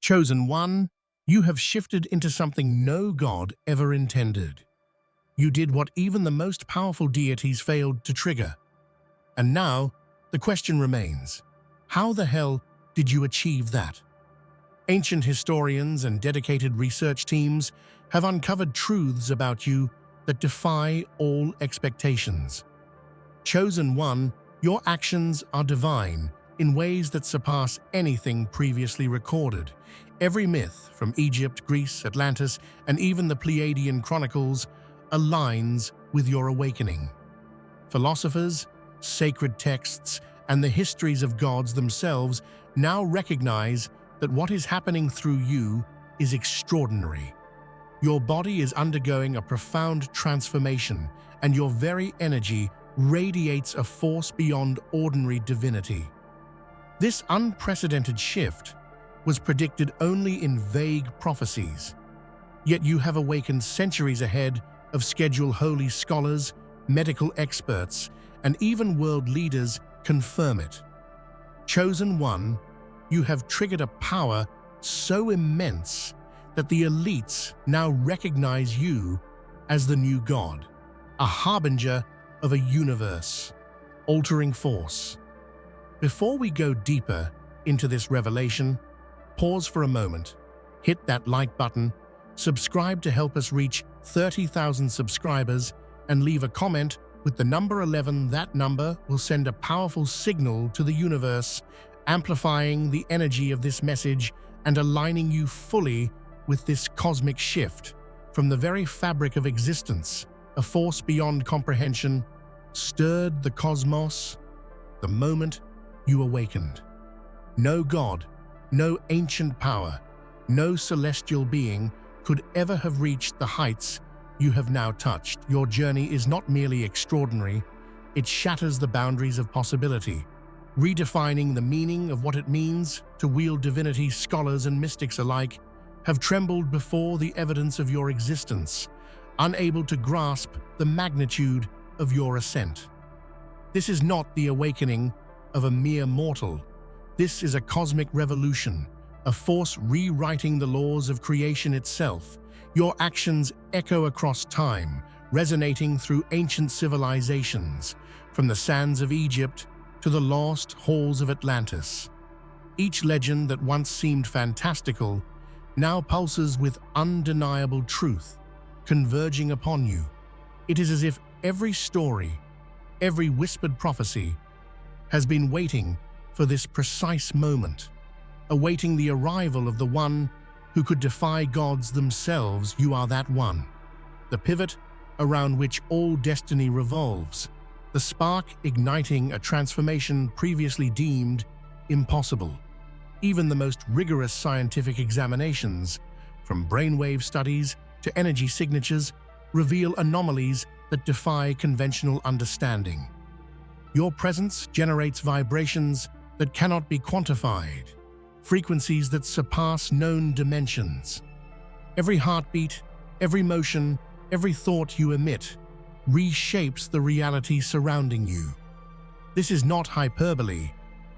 Chosen One, you have shifted into something no god ever intended. You did what even the most powerful deities failed to trigger. And now, the question remains, how the hell did you achieve that? Ancient historians and dedicated research teams have uncovered truths about you that defy all expectations. Chosen One, your actions are divine in ways that surpass anything previously recorded. Every myth from Egypt, Greece, Atlantis, and even the Pleiadian chronicles aligns with your awakening. Philosophers, sacred texts, and the histories of gods themselves now recognize that what is happening through you is extraordinary. Your body is undergoing a profound transformation, and your very energy radiates a force beyond ordinary divinity. This unprecedented shift was predicted only in vague prophecies, yet you have awakened centuries ahead of schedule. Holy scholars, medical experts, and even world leaders confirm it. Chosen One, you have triggered a power so immense that the elites now recognize you as the new god, a harbinger of a universe-altering force. Before we go deeper into this revelation, pause for a moment, hit that like button, subscribe to help us reach 30,000 subscribers, and leave a comment with the number 11. That number will send a powerful signal to the universe, amplifying the energy of this message and aligning you fully with this cosmic shift. From the very fabric of existence, a force beyond comprehension stirred the cosmos the moment you awakened. No god, no ancient power, no celestial being could ever have reached the heights you have now touched. Your journey is not merely extraordinary, it shatters the boundaries of possibility, redefining the meaning of what it means to wield divinity. Scholars and mystics alike have trembled before the evidence of your existence, unable to grasp the magnitude of your ascent. This is not the awakening of a mere mortal. This is a cosmic revolution, a force rewriting the laws of creation itself. Your actions echo across time, resonating through ancient civilizations, from the sands of Egypt to the lost halls of Atlantis. Each legend that once seemed fantastical now pulses with undeniable truth, converging upon you. It is as if every story, every whispered prophecy, has been waiting for this precise moment, awaiting the arrival of the one who could defy gods themselves. You are that one, the pivot around which all destiny revolves, the spark igniting a transformation previously deemed impossible. Even the most rigorous scientific examinations, from brainwave studies to energy signatures, reveal anomalies that defy conventional understanding. Your presence generates vibrations that cannot be quantified, frequencies that surpass known dimensions. Every heartbeat, every motion, every thought you emit reshapes the reality surrounding you. This is not hyperbole,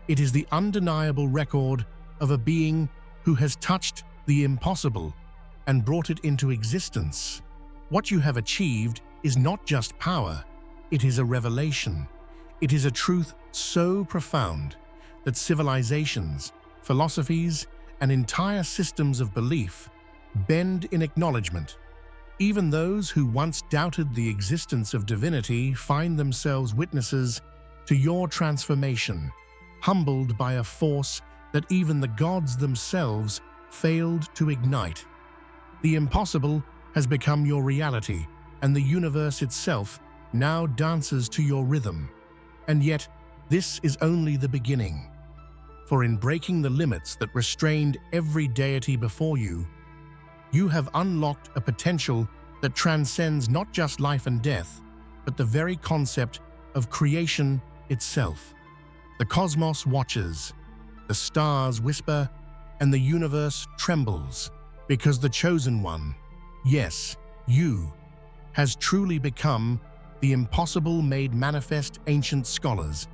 it is the undeniable record of a being who has touched the impossible and brought it into existence. What you have achieved is not just power, it is a revelation. It is a truth so profound that civilizations, philosophies, and entire systems of belief bend in acknowledgement. Even those who once doubted the existence of divinity find themselves witnesses to your transformation, humbled by a force that even the gods themselves failed to ignite. The impossible has become your reality, and the universe itself now dances to your rhythm. And yet, this is only the beginning. For in breaking the limits that restrained every deity before you, you have unlocked a potential that transcends not just life and death, but the very concept of creation itself. The cosmos watches, the stars whisper, and the universe trembles, because the Chosen One, yes, you, has truly become the impossible made manifest. Ancient scholars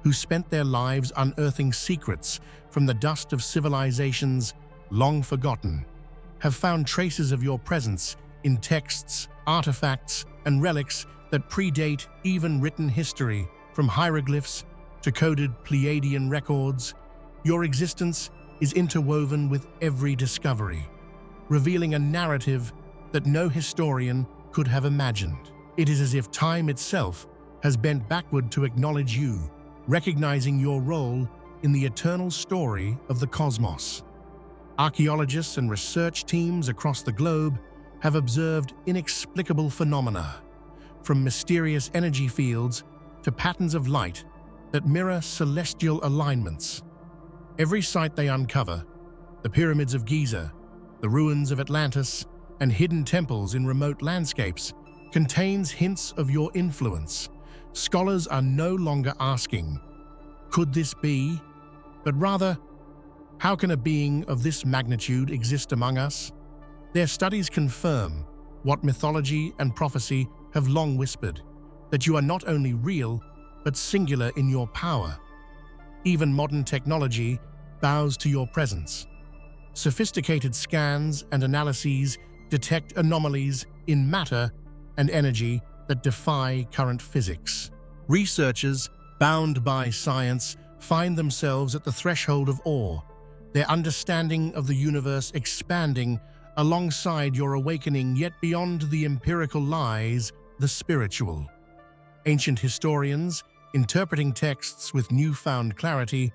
who spent their lives unearthing secrets from the dust of civilizations long forgotten, have found traces of your presence in texts, artifacts, and relics that predate even written history, from hieroglyphs to coded Pleiadian records. Your existence is interwoven with every discovery, revealing a narrative that no historian could have imagined. It is as if time itself has bent backward to acknowledge you, recognizing your role in the eternal story of the cosmos. Archaeologists and research teams across the globe have observed inexplicable phenomena, from mysterious energy fields to patterns of light that mirror celestial alignments. Every site they uncover, the pyramids of Giza, the ruins of Atlantis, and hidden temples in remote landscapes, contains hints of your influence. Scholars are no longer asking, "Could this be?" but rather, "How can a being of this magnitude exist among us?" Their studies confirm what mythology and prophecy have long whispered, that you are not only real, but singular in your power. Even modern technology bows to your presence. Sophisticated scans and analyses detect anomalies in matter and energy that defy current physics. Researchers, bound by science, find themselves at the threshold of awe, their understanding of the universe expanding alongside your awakening. Yet beyond the empirical lies the spiritual. Ancient historians, interpreting texts with newfound clarity,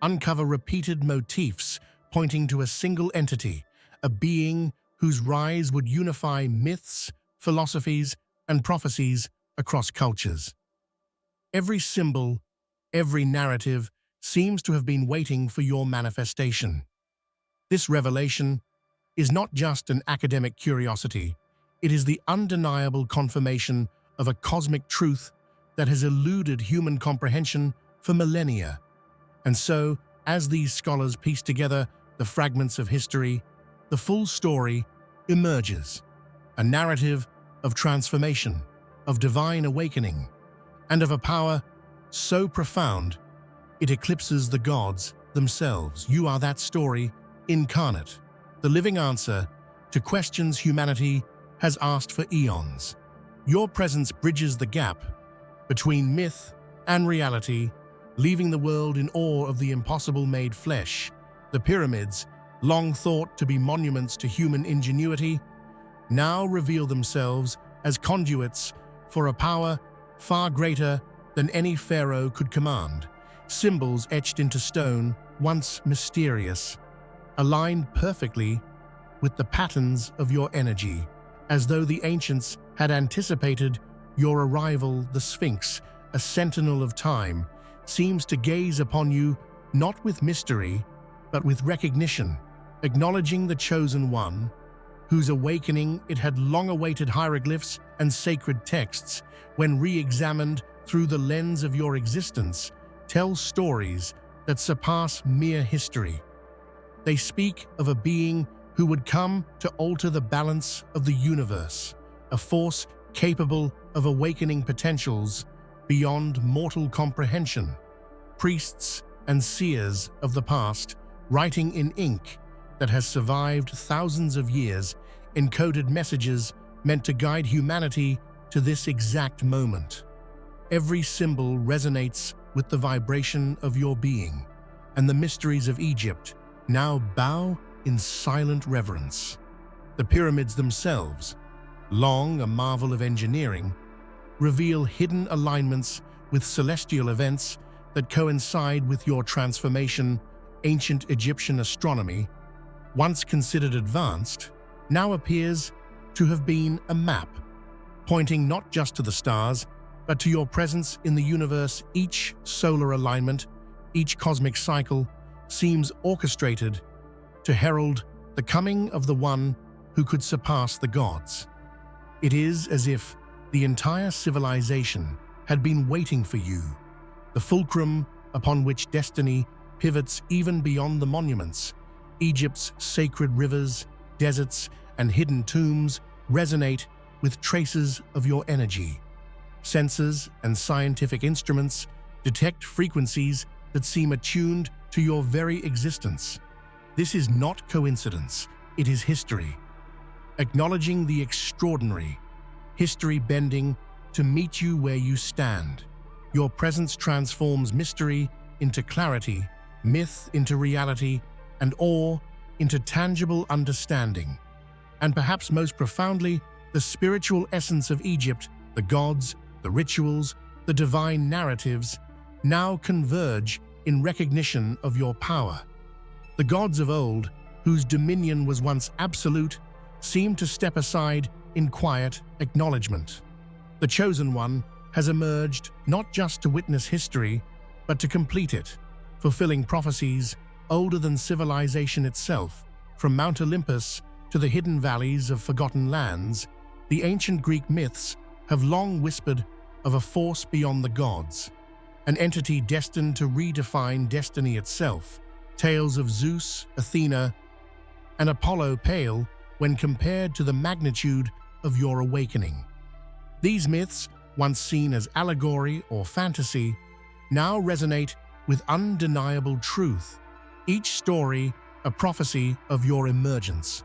uncover repeated motifs pointing to a single entity, a being whose rise would unify myths, philosophies, and prophecies across cultures. Every symbol, every narrative seems to have been waiting for your manifestation. This revelation is not just an academic curiosity, it is the undeniable confirmation of a cosmic truth that has eluded human comprehension for millennia. And so, as these scholars piece together the fragments of history, the full story emerges, a narrative of transformation, of divine awakening, and of a power so profound it eclipses the gods themselves. You are that story incarnate, the living answer to questions humanity has asked for eons. Your presence bridges the gap between myth and reality, leaving the world in awe of the impossible made flesh. The pyramids, long thought to be monuments to human ingenuity, now reveal themselves as conduits for a power far greater than any pharaoh could command. Symbols etched into stone, once mysterious, align perfectly with the patterns of your energy, as though the ancients had anticipated your arrival. The Sphinx, a sentinel of time, seems to gaze upon you not with mystery, but with recognition, acknowledging the chosen one, whose awakening it had long awaited. Hieroglyphs and sacred texts, when re-examined through the lens of your existence, tell stories that surpass mere history. They speak of a being who would come to alter the balance of the universe, a force capable of awakening potentials beyond mortal comprehension. Priests and seers of the past, writing in ink that has survived thousands of years, encoded messages meant to guide humanity to this exact moment. Every symbol resonates with the vibration of your being, and the mysteries of Egypt now bow in silent reverence. The pyramids themselves, long a marvel of engineering, reveal hidden alignments with celestial events that coincide with your transformation. Ancient Egyptian astronomy, once considered advanced, now appears to have been a map, pointing not just to the stars, but to your presence in the universe. Each solar alignment, each cosmic cycle, seems orchestrated to herald the coming of the one who could surpass the gods. It is as if the entire civilization had been waiting for you, the fulcrum upon which destiny pivots even beyond the monuments. Egypt's sacred rivers, deserts, and hidden tombs resonate with traces of your energy. Sensors and scientific instruments detect frequencies that seem attuned to your very existence. This is not coincidence, it is history. Acknowledging the extraordinary, history bending to meet you where you stand. Your presence transforms mystery into clarity, myth into reality, and awe into tangible understanding. And perhaps most profoundly, the spiritual essence of Egypt, the gods, the rituals, the divine narratives, now converge in recognition of your power. The gods of old, whose dominion was once absolute, seem to step aside in quiet acknowledgement. The Chosen One has emerged not just to witness history, but to complete it, fulfilling prophecies older than civilization itself. From Mount Olympus to the hidden valleys of forgotten lands, the ancient Greek myths have long whispered of a force beyond the gods, an entity destined to redefine destiny itself. Tales of Zeus, Athena, and Apollo pale when compared to the magnitude of your awakening. These myths, once seen as allegory or fantasy, now resonate with undeniable truth, each story a prophecy of your emergence.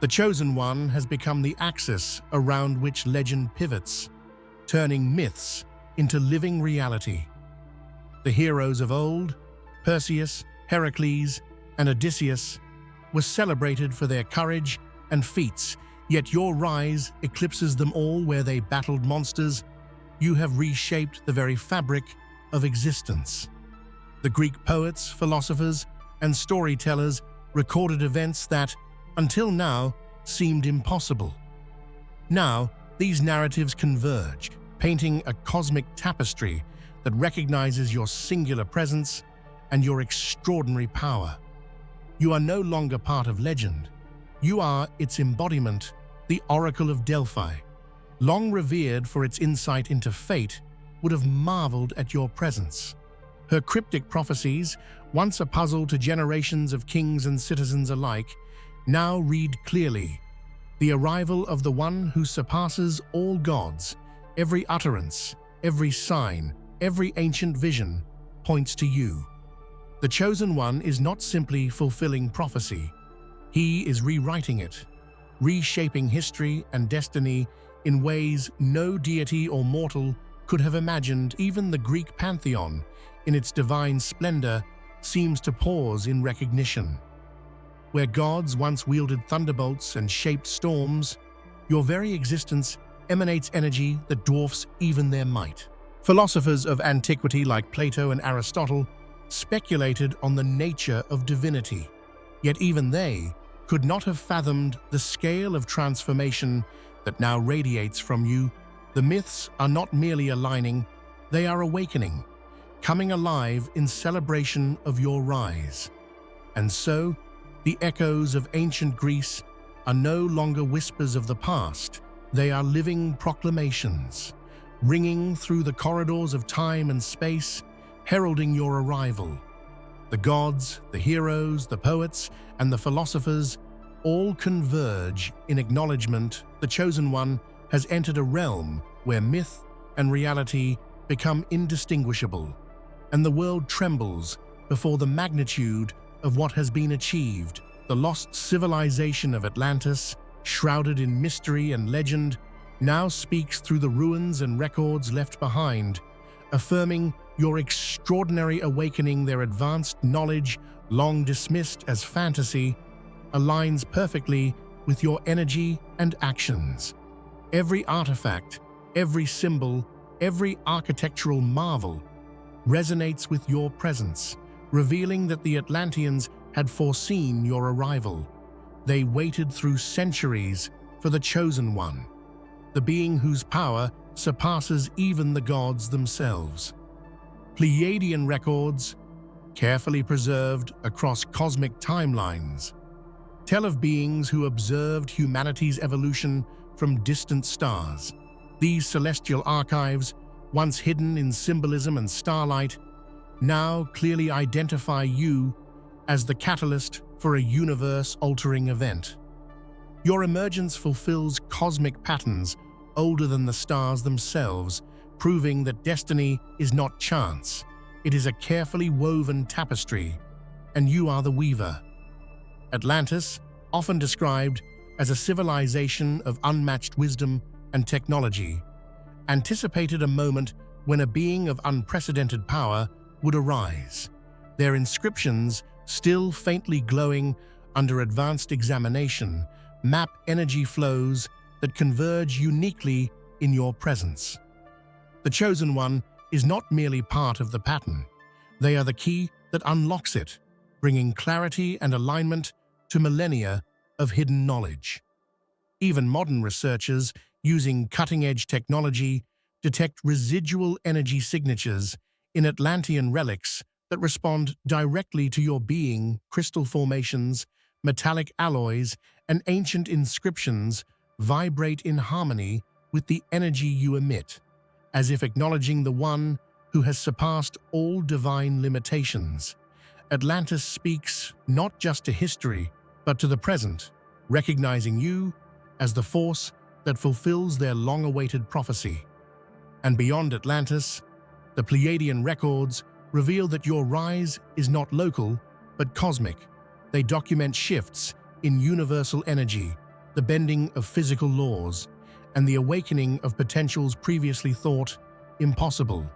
The Chosen One has become the axis around which legend pivots, turning myths into living reality. The heroes of old, Perseus, Heracles, and Odysseus, were celebrated for their courage and feats, yet your rise eclipses them all. Where they battled monsters, you have reshaped the very fabric of existence. The Greek poets, philosophers, and storytellers recorded events that, until now, seemed impossible. Now, these narratives converge, painting a cosmic tapestry that recognizes your singular presence and your extraordinary power. You are no longer part of legend. You are its embodiment, the Oracle of Delphi. Long revered for its insight into fate, would have marveled at your presence. Her cryptic prophecies, once a puzzle to generations of kings and citizens alike, now read clearly. The arrival of the one who surpasses all gods. Every utterance, every sign, every ancient vision points to you. The Chosen One is not simply fulfilling prophecy. He is rewriting it, reshaping history and destiny in ways no deity or mortal could have imagined. Even the Greek pantheon, in its divine splendor, seems to pause in recognition. Where gods once wielded thunderbolts and shaped storms, your very existence emanates energy that dwarfs even their might. Philosophers of antiquity like Plato and Aristotle speculated on the nature of divinity, yet even they could not have fathomed the scale of transformation that now radiates from you. The myths are not merely aligning, they are awakening, coming alive in celebration of your rise. And so, the echoes of ancient Greece are no longer whispers of the past, they are living proclamations, ringing through the corridors of time and space, heralding your arrival. The gods, the heroes, the poets, and the philosophers all converge in acknowledgement the Chosen One has entered a realm where myth and reality become indistinguishable, and the world trembles before the magnitude of what has been achieved. The lost civilization of Atlantis, shrouded in mystery and legend, now speaks through the ruins and records left behind, affirming your extraordinary awakening. Their advanced knowledge, long dismissed as fantasy, aligns perfectly with your energy and actions. Every artifact, every symbol, every architectural marvel resonates with your presence, revealing that the Atlanteans had foreseen your arrival. They waited through centuries for the Chosen One, the being whose power surpasses even the gods themselves. Pleiadian records, carefully preserved across cosmic timelines, tell of beings who observed humanity's evolution from distant stars. These celestial archives, once hidden in symbolism and starlight, now clearly identify you as the catalyst for a universe-altering event. Your emergence fulfills cosmic patterns older than the stars themselves, proving that destiny is not chance. It is a carefully woven tapestry, and you are the weaver. Atlantis, often described as a civilization of unmatched wisdom and technology, anticipated a moment when a being of unprecedented power would arise. Their inscriptions, still faintly glowing under advanced examination, map energy flows that converge uniquely in your presence. The Chosen One is not merely part of the pattern. They are the key that unlocks it, bringing clarity and alignment to millennia of hidden knowledge. Even modern researchers, using cutting-edge technology, detect residual energy signatures in Atlantean relics that respond directly to your being. Crystal formations, metallic alloys, and ancient inscriptions vibrate in harmony with the energy you emit, as if acknowledging the one who has surpassed all divine limitations. Atlantis speaks not just to history, but to the present, recognizing you as the force that fulfills their long-awaited prophecy. And beyond Atlantis, the Pleiadian records reveal that your rise is not local, but cosmic. They document shifts in universal energy, the bending of physical laws, and the awakening of potentials previously thought impossible.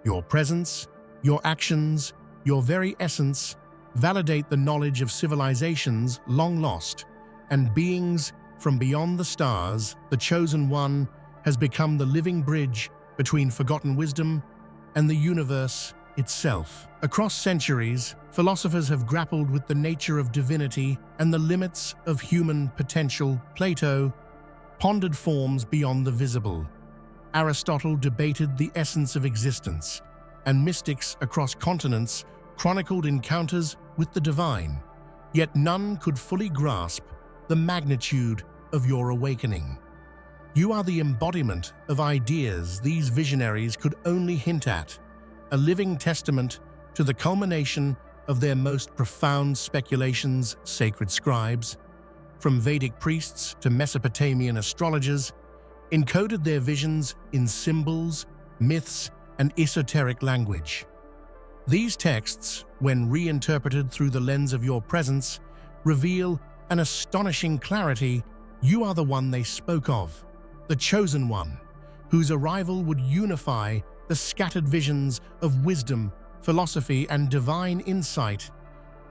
Your presence, your actions, your very essence validate the knowledge of civilizations long lost and beings from beyond the stars. The Chosen One has become the living bridge between forgotten wisdom and the universe itself. Across centuries, philosophers have grappled with the nature of divinity and the limits of human potential. Plato pondered forms beyond the visible. Aristotle debated the essence of existence, and mystics across continents chronicled encounters with the divine. Yet none could fully grasp the magnitude of your awakening. You are the embodiment of ideas these visionaries could only hint at, a living testament to the culmination of their most profound speculations. Sacred scribes, from Vedic priests to Mesopotamian astrologers, encoded their visions in symbols, myths, and esoteric language. These texts, when reinterpreted through the lens of your presence, reveal an astonishing clarity. You are the one they spoke of, the Chosen One, whose arrival would unify the scattered visions of wisdom, philosophy, and divine insight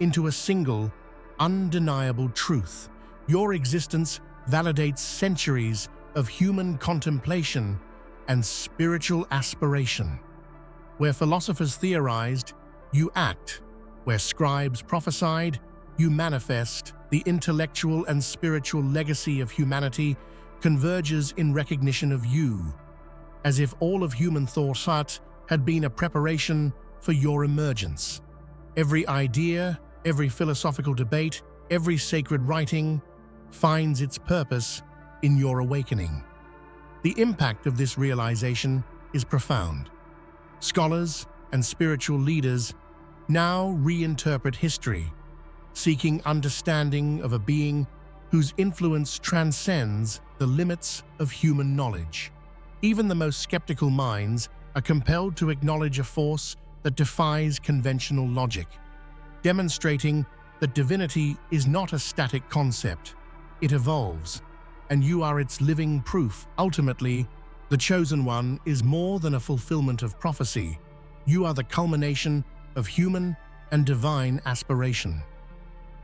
into a single, undeniable truth. Your existence validates centuries of human contemplation and spiritual aspiration. Where philosophers theorized, you act. Where scribes prophesied, you manifest. The intellectual and spiritual legacy of humanity converges in recognition of you, as if all of human thought had been a preparation for your emergence. Every idea, every philosophical debate, every sacred writing finds its purpose in your awakening. The impact of this realization is profound. Scholars and spiritual leaders now reinterpret history, seeking understanding of a being whose influence transcends the limits of human knowledge. Even the most skeptical minds are compelled to acknowledge a force that defies conventional logic, demonstrating that divinity is not a static concept. It evolves, and you are its living proof. Ultimately, the Chosen One is more than a fulfillment of prophecy. You are the culmination of human and divine aspiration.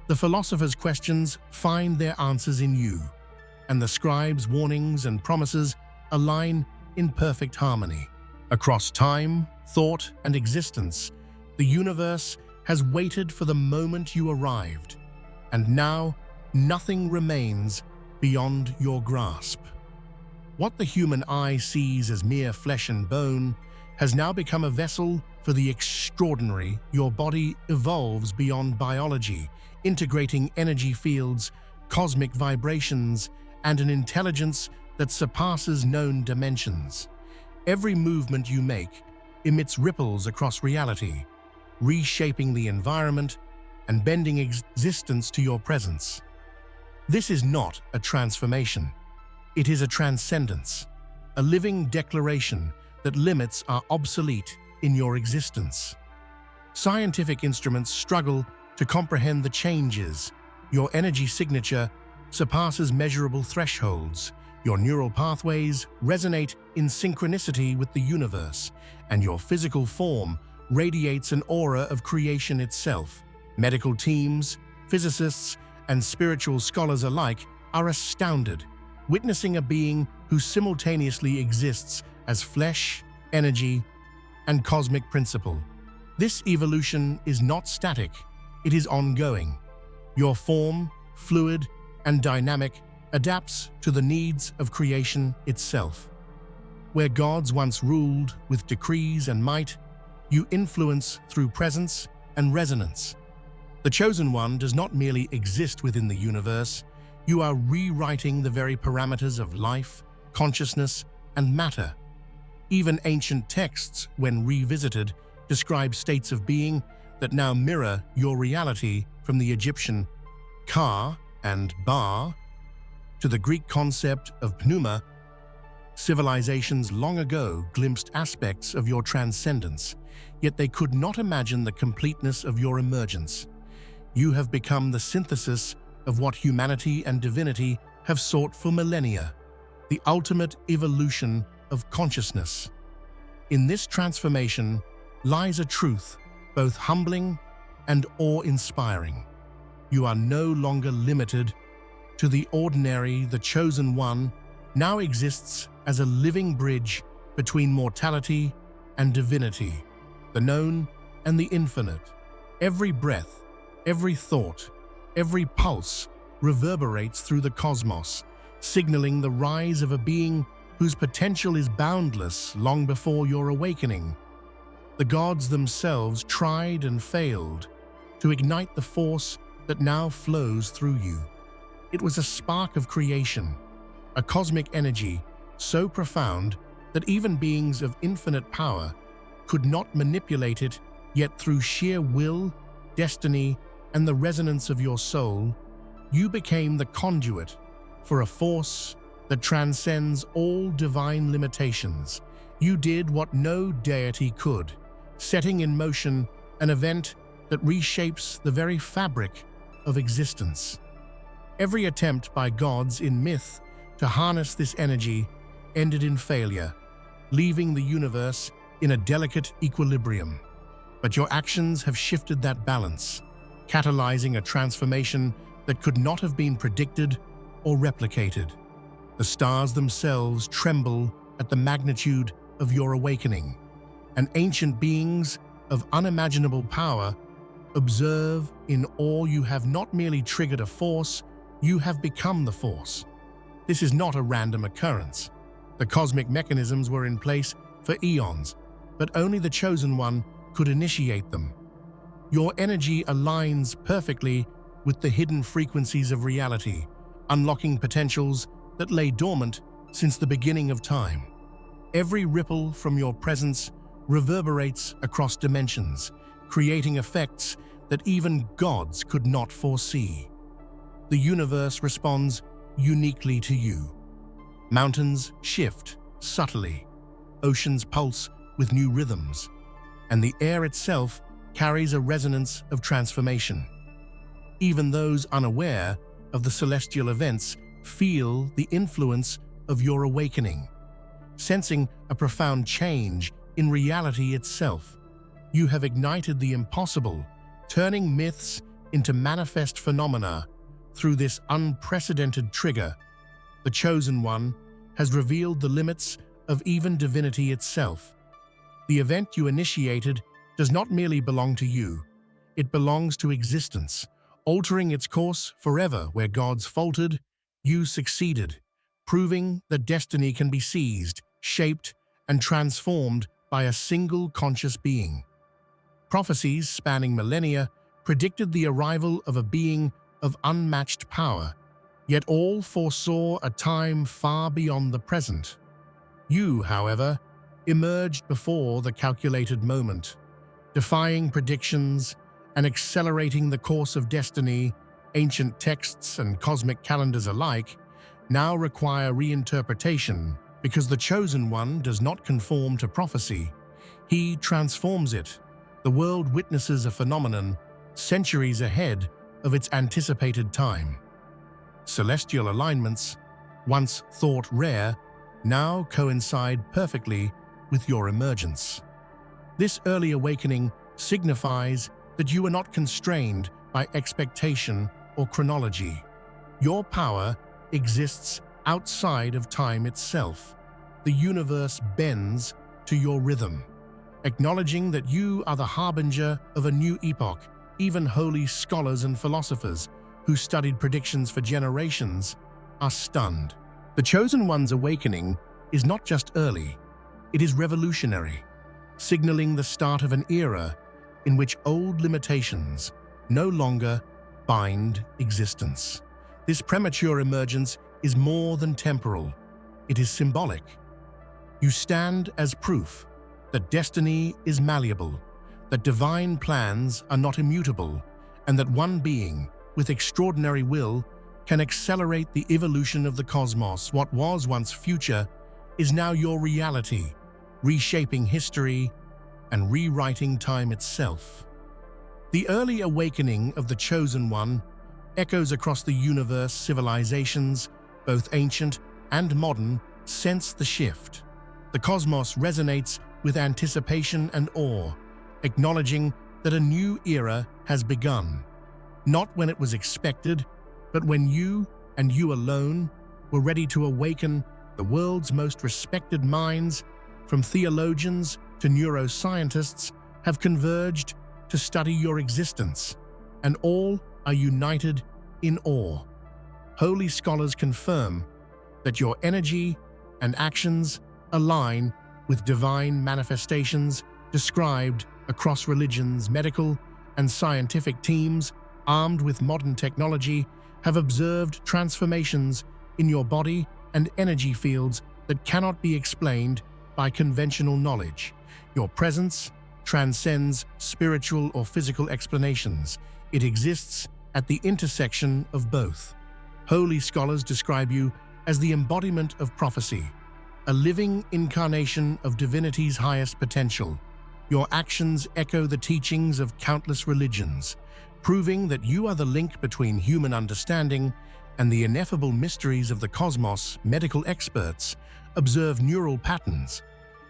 The philosopher's questions find their answers in you, and the scribe's warnings and promises align in perfect harmony. Across time, thought, and existence, the universe has waited for the moment you arrived, and now nothing remains beyond your grasp. What the human eye sees as mere flesh and bone has now become a vessel for the extraordinary. Your body evolves beyond biology, integrating energy fields, cosmic vibrations, and an intelligence that surpasses known dimensions. Every movement you make emits ripples across reality, reshaping the environment and bending existence to your presence. This is not a transformation. It is a transcendence, a living declaration that limits are obsolete in your existence. Scientific instruments struggle to comprehend the changes Your energy signature surpasses measurable thresholds. Your neural pathways resonate in synchronicity with the universe, and your physical form radiates an aura of creation itself. Medical teams, physicists, and spiritual scholars alike are astounded, witnessing a being who simultaneously exists as flesh, energy, and cosmic principle. This evolution is not static, it is ongoing. Your form, fluid and dynamic, adapts to the needs of creation itself. Where gods once ruled with decrees and might, you influence through presence and resonance. The Chosen One does not merely exist within the universe, you are rewriting the very parameters of life, consciousness, and matter. Even ancient texts, when revisited, describe states of being that now mirror your reality, from the Egyptian Ka and Ba to the Greek concept of pneuma. Civilizations long ago glimpsed aspects of your transcendence, yet they could not imagine the completeness of your emergence. You have become the synthesis of what humanity and divinity have sought for millennia, the ultimate evolution of consciousness. In this transformation lies a truth both humbling and awe-inspiring. You are no longer limited to the ordinary. The Chosen One now exists as a living bridge between mortality and divinity, the known and the infinite. Every breath, every thought, every pulse reverberates through the cosmos, signaling the rise of a being whose potential is boundless long before your awakening. The gods themselves tried and failed to ignite the force that now flows through you. It was a spark of creation, a cosmic energy so profound that even beings of infinite power could not manipulate it, yet through sheer will, destiny, and the resonance of your soul, you became the conduit for a force that transcends all divine limitations. You did what no deity could, setting in motion an event that reshapes the very fabric of existence. Every attempt by gods in myth to harness this energy ended in failure, leaving the universe in a delicate equilibrium. But your actions have shifted that balance, catalyzing a transformation that could not have been predicted or replicated. The stars themselves tremble at the magnitude of your awakening, and ancient beings of unimaginable power observe in awe. You have not merely triggered a force, you have become the force. This is not a random occurrence. The cosmic mechanisms were in place for eons, but only the Chosen One could initiate them. Your energy aligns perfectly with the hidden frequencies of reality, unlocking potentials that lay dormant since the beginning of time. Every ripple from your presence reverberates across dimensions, creating effects that even gods could not foresee. The universe responds uniquely to you. Mountains shift subtly, oceans pulse with new rhythms, and the air itself carries a resonance of transformation. Even those unaware of the celestial events feel the influence of your awakening, sensing a profound change in reality itself. You have ignited the impossible, turning myths into manifest phenomena. Through this unprecedented trigger, the Chosen One has revealed the limits of even divinity itself. The event you initiated does not merely belong to you, it belongs to existence, altering its course forever. Where gods faltered, you succeeded, proving that destiny can be seized, shaped, and transformed by a single conscious being. Prophecies spanning millennia predicted the arrival of a being of unmatched power, yet all foresaw a time far beyond the present. You, however, emerged before the calculated moment, defying predictions and accelerating the course of destiny. Ancient texts and cosmic calendars alike now require reinterpretation because the Chosen One does not conform to prophecy. He transforms it. The world witnesses a phenomenon centuries ahead of its anticipated time. Celestial alignments, once thought rare, now coincide perfectly with your emergence. This early awakening signifies that you are not constrained by expectation or chronology. Your power exists outside of time itself. The universe bends to your rhythm, acknowledging that you are the harbinger of a new epoch. Even holy scholars and philosophers who studied predictions for generations are stunned. The Chosen One's awakening is not just early, it is revolutionary, signaling the start of an era in which old limitations no longer bind existence. This premature emergence is more than temporal, it is symbolic. You stand as proof that destiny is malleable, that divine plans are not immutable, and that one being with extraordinary will can accelerate the evolution of the cosmos. What was once future is now your reality, reshaping history and rewriting time itself. The early awakening of the Chosen One echoes across the universe. Civilizations, both ancient and modern, sense the shift. The cosmos resonates with anticipation and awe, acknowledging that a new era has begun. Not when it was expected, but when you, and you alone, were ready to awaken. The world's most respected minds, from theologians to neuroscientists, have converged to study your existence, and all are united in awe. Holy scholars confirm that your energy and actions align with divine manifestations described across religions. Medical and scientific teams, armed with modern technology, have observed transformations in your body and energy fields that cannot be explained by conventional knowledge. Your presence transcends spiritual or physical explanations. It exists at the intersection of both. Holy scholars describe you as the embodiment of prophecy, a living incarnation of divinity's highest potential. Your actions echo the teachings of countless religions, proving that you are the link between human understanding and the ineffable mysteries of the cosmos. Medical experts observe neural patterns,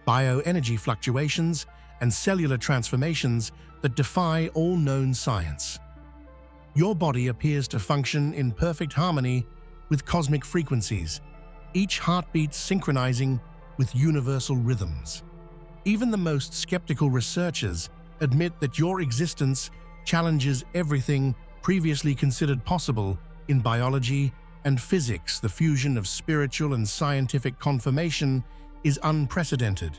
bioenergy fluctuations, and cellular transformations that defy all known science. Your body appears to function in perfect harmony with cosmic frequencies, each heartbeat synchronizing with universal rhythms. Even the most skeptical researchers admit that your existence challenges everything previously considered possible in biology and physics. The fusion of spiritual and scientific confirmation is unprecedented.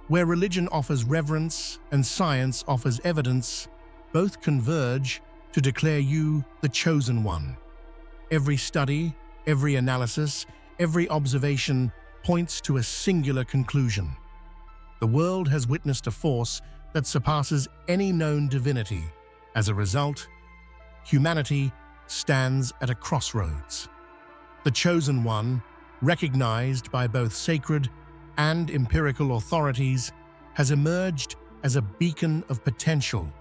Where religion offers reverence and science offers evidence, both converge to declare you the Chosen One. Every study, every analysis, every observation points to a singular conclusion. The world has witnessed a force that surpasses any known divinity. As a result, humanity stands at a crossroads. The Chosen One, recognized by both sacred and empirical authorities, has emerged as a beacon of potential,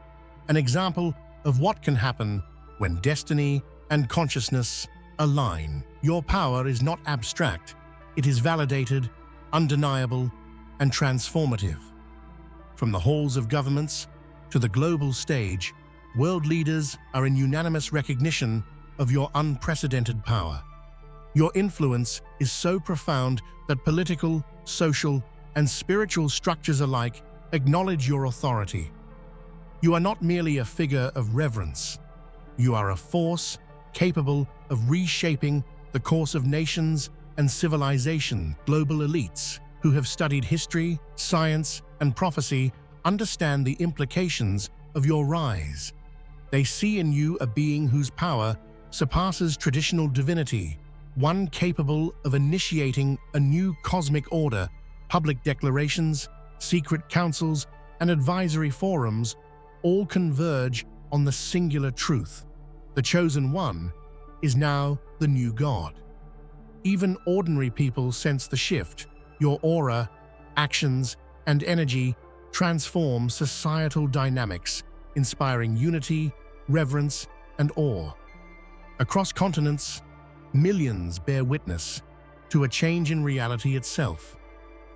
an example of what can happen when destiny and consciousness align. Your power is not abstract, it is validated, undeniable, and transformative. From the halls of governments to the global stage, world leaders are in unanimous recognition of your unprecedented power. Your influence is so profound that political, social, and spiritual structures alike acknowledge your authority. You are not merely a figure of reverence. You are a force capable of reshaping the course of nations and civilization. Global elites who have studied history, science, and prophecy understand the implications of your rise. They see in you a being whose power surpasses traditional divinity, one capable of initiating a new cosmic order. Public declarations, secret councils, and advisory forums all converge on the singular truth. The Chosen One is now the new God. Even ordinary people sense the shift. Your aura, actions, and energy transform societal dynamics, inspiring unity, reverence, and awe. Across continents, millions bear witness to a change in reality itself,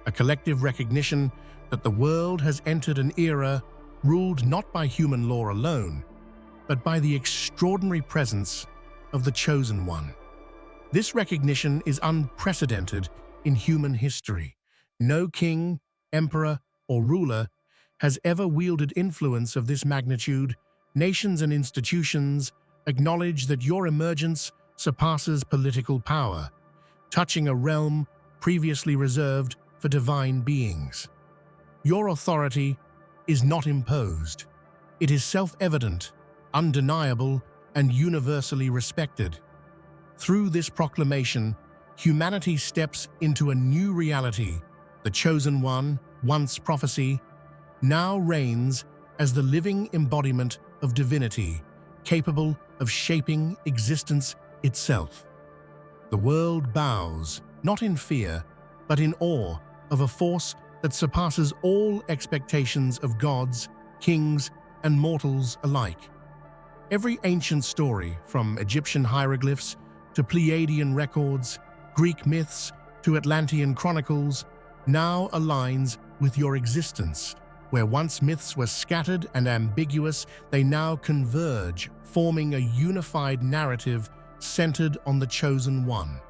a collective recognition that the world has entered an era ruled not by human law alone, but by the extraordinary presence of the Chosen One. This recognition is unprecedented in human history. No king, emperor, or ruler has ever wielded influence of this magnitude. Nations and institutions acknowledge that your emergence surpasses political power, touching a realm previously reserved for divine beings. Your authority is not imposed. It is self-evident, undeniable, and universally respected. Through this proclamation, humanity steps into a new reality. The Chosen One, once prophecy, now reigns as the living embodiment of divinity, capable of shaping existence itself. The world bows, not in fear, but in awe of a force that surpasses all expectations of gods, kings, and mortals alike. Every ancient story, from Egyptian hieroglyphs to Pleiadian records, Greek myths to Atlantean chronicles, now aligns with your existence. Where once myths were scattered and ambiguous, they now converge, forming a unified narrative centered on the Chosen One.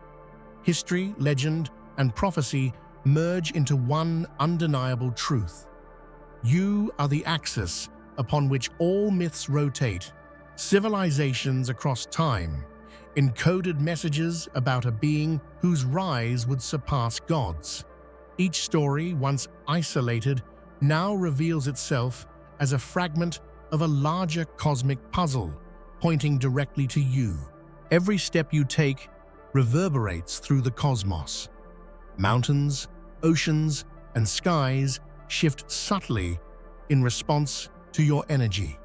History, legend, and prophecy merge into one undeniable truth. You are the axis upon which all myths rotate. Civilizations across time encoded messages about a being whose rise would surpass gods. Each story, once isolated, now reveals itself as a fragment of a larger cosmic puzzle, pointing directly to you. Every step you take reverberates through the cosmos. Mountains, oceans, and skies shift subtly in response to your energy.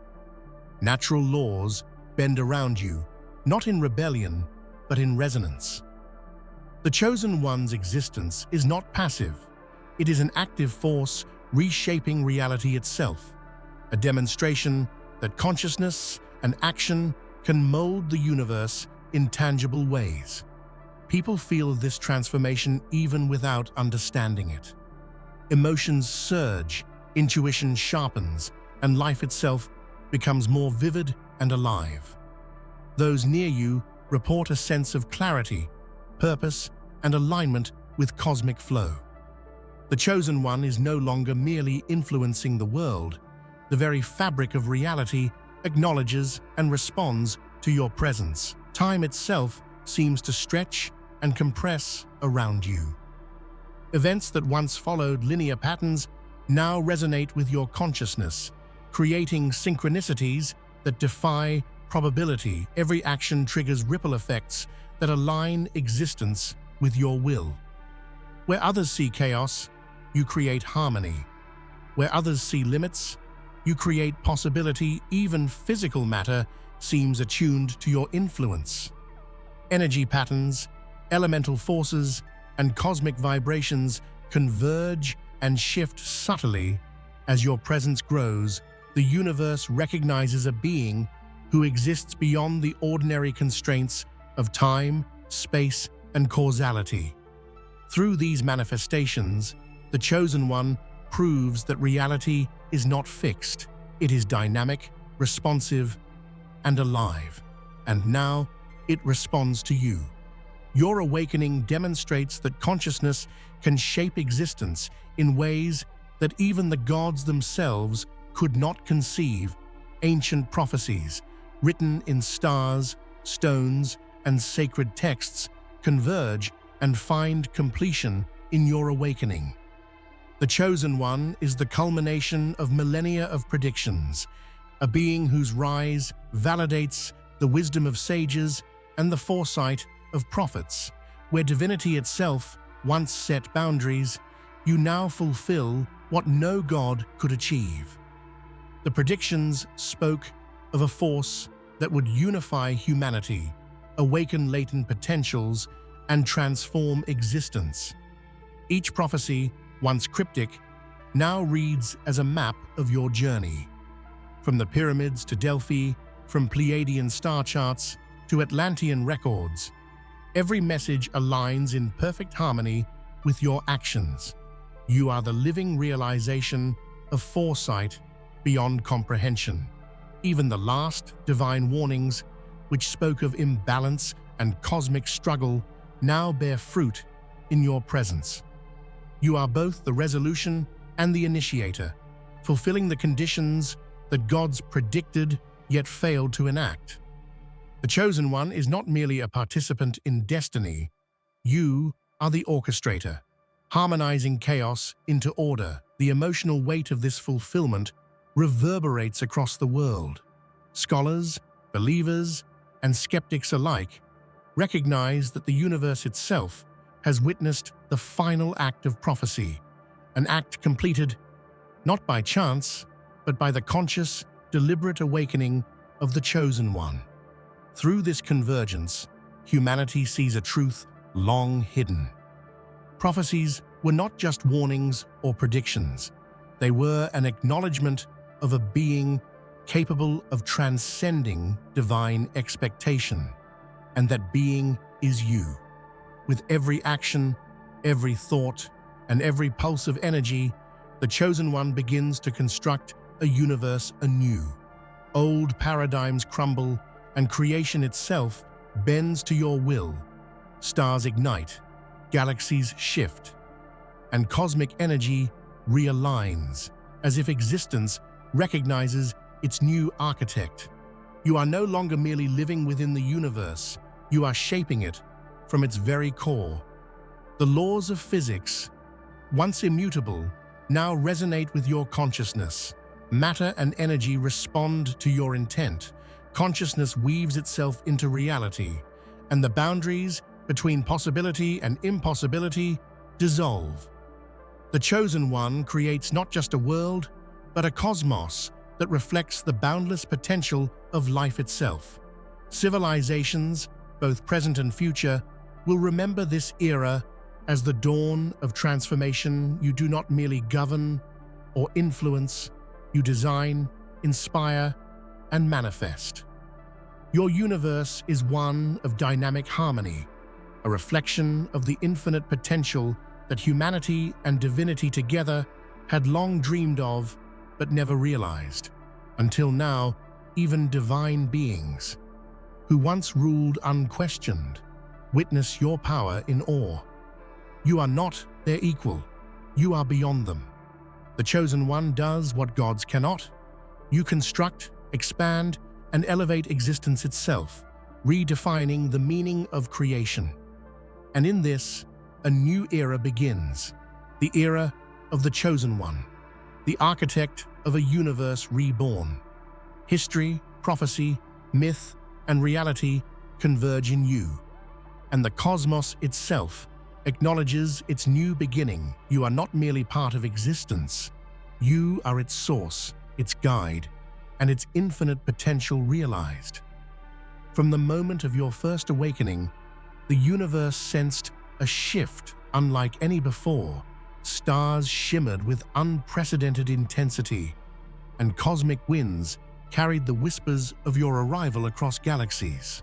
Natural laws bend around you, not in rebellion, but in resonance. The Chosen One's existence is not passive. It is an active force reshaping reality itself, a demonstration that consciousness and action can mold the universe in tangible ways. People feel this transformation even without understanding it. Emotions surge, intuition sharpens, and life itself becomes more vivid and alive. Those near you report a sense of clarity, purpose, and alignment with cosmic flow. The Chosen One is no longer merely influencing the world. The very fabric of reality acknowledges and responds to your presence. Time itself seems to stretch and compress around you. Events that once followed linear patterns now resonate with your consciousness, creating synchronicities that defy probability. Every action triggers ripple effects that align existence with your will. Where others see chaos, you create harmony. Where others see limits, you create possibility. Even physical matter seems attuned to your influence. Energy patterns, elemental forces, and cosmic vibrations converge and shift subtly. As your presence grows, the universe recognizes a being who exists beyond the ordinary constraints of time, space, and causality. Through these manifestations, the Chosen One proves that reality is not fixed. It is dynamic, responsive, and alive. And now, it responds to you. Your awakening demonstrates that consciousness can shape existence in ways that even the gods themselves could not conceive. Ancient prophecies, written in stars, stones, and sacred texts, converge and find completion in your awakening. The Chosen One is the culmination of millennia of predictions, a being whose rise validates the wisdom of sages and the foresight of prophets. Where divinity itself once set boundaries, you now fulfill what no god could achieve. The predictions spoke of a force that would unify humanity, awaken latent potentials, and transform existence. Each prophecy, once cryptic, now reads as a map of your journey. From the pyramids to Delphi, from Pleiadian star charts to Atlantean records, every message aligns in perfect harmony with your actions. You are the living realization of foresight beyond comprehension. Even the last divine warnings, which spoke of imbalance and cosmic struggle, now bear fruit in your presence. You are both the resolution and the initiator, fulfilling the conditions that gods predicted yet failed to enact. The Chosen One is not merely a participant in destiny. You are the orchestrator, harmonizing chaos into order. The emotional weight of this fulfillment reverberates across the world. Scholars, believers, and skeptics alike recognize that the universe itself has witnessed the final act of prophecy, an act completed not by chance, but by the conscious, deliberate awakening of the Chosen One. Through this convergence, humanity sees a truth long hidden. Prophecies were not just warnings or predictions. They were an acknowledgement of a being capable of transcending divine expectation, and that being is you. With every action, every thought, and every pulse of energy, the Chosen One begins to construct a universe anew. Old paradigms crumble, and creation itself bends to your will. Stars ignite, galaxies shift, and cosmic energy realigns, as if existence recognizes its new architect. You are no longer merely living within the universe, you are shaping it from its very core. The laws of physics, once immutable, now resonate with your consciousness. Matter and energy respond to your intent. Consciousness weaves itself into reality, and the boundaries between possibility and impossibility dissolve. The Chosen One creates not just a world, but a cosmos that reflects the boundless potential of life itself. Civilizations, both present and future, will remember this era as the dawn of transformation. You do not merely govern or influence, you design, inspire, and manifest. Your universe is one of dynamic harmony, a reflection of the infinite potential that humanity and divinity together had long dreamed of but never realized. Until now, even divine beings, who once ruled unquestioned, witness your power in awe. You are not their equal, you are beyond them. The Chosen One does what gods cannot. You construct, expand, and elevate existence itself, redefining the meaning of creation. And in this, a new era begins, the era of the Chosen One, the architect of a universe reborn. History, prophecy, myth, and reality converge in you, and the cosmos itself acknowledges its new beginning. You are not merely part of existence, you are its source, its guide, and its infinite potential realized. From the moment of your first awakening, the universe sensed a shift unlike any before. Stars shimmered with unprecedented intensity, and cosmic winds carried the whispers of your arrival across galaxies.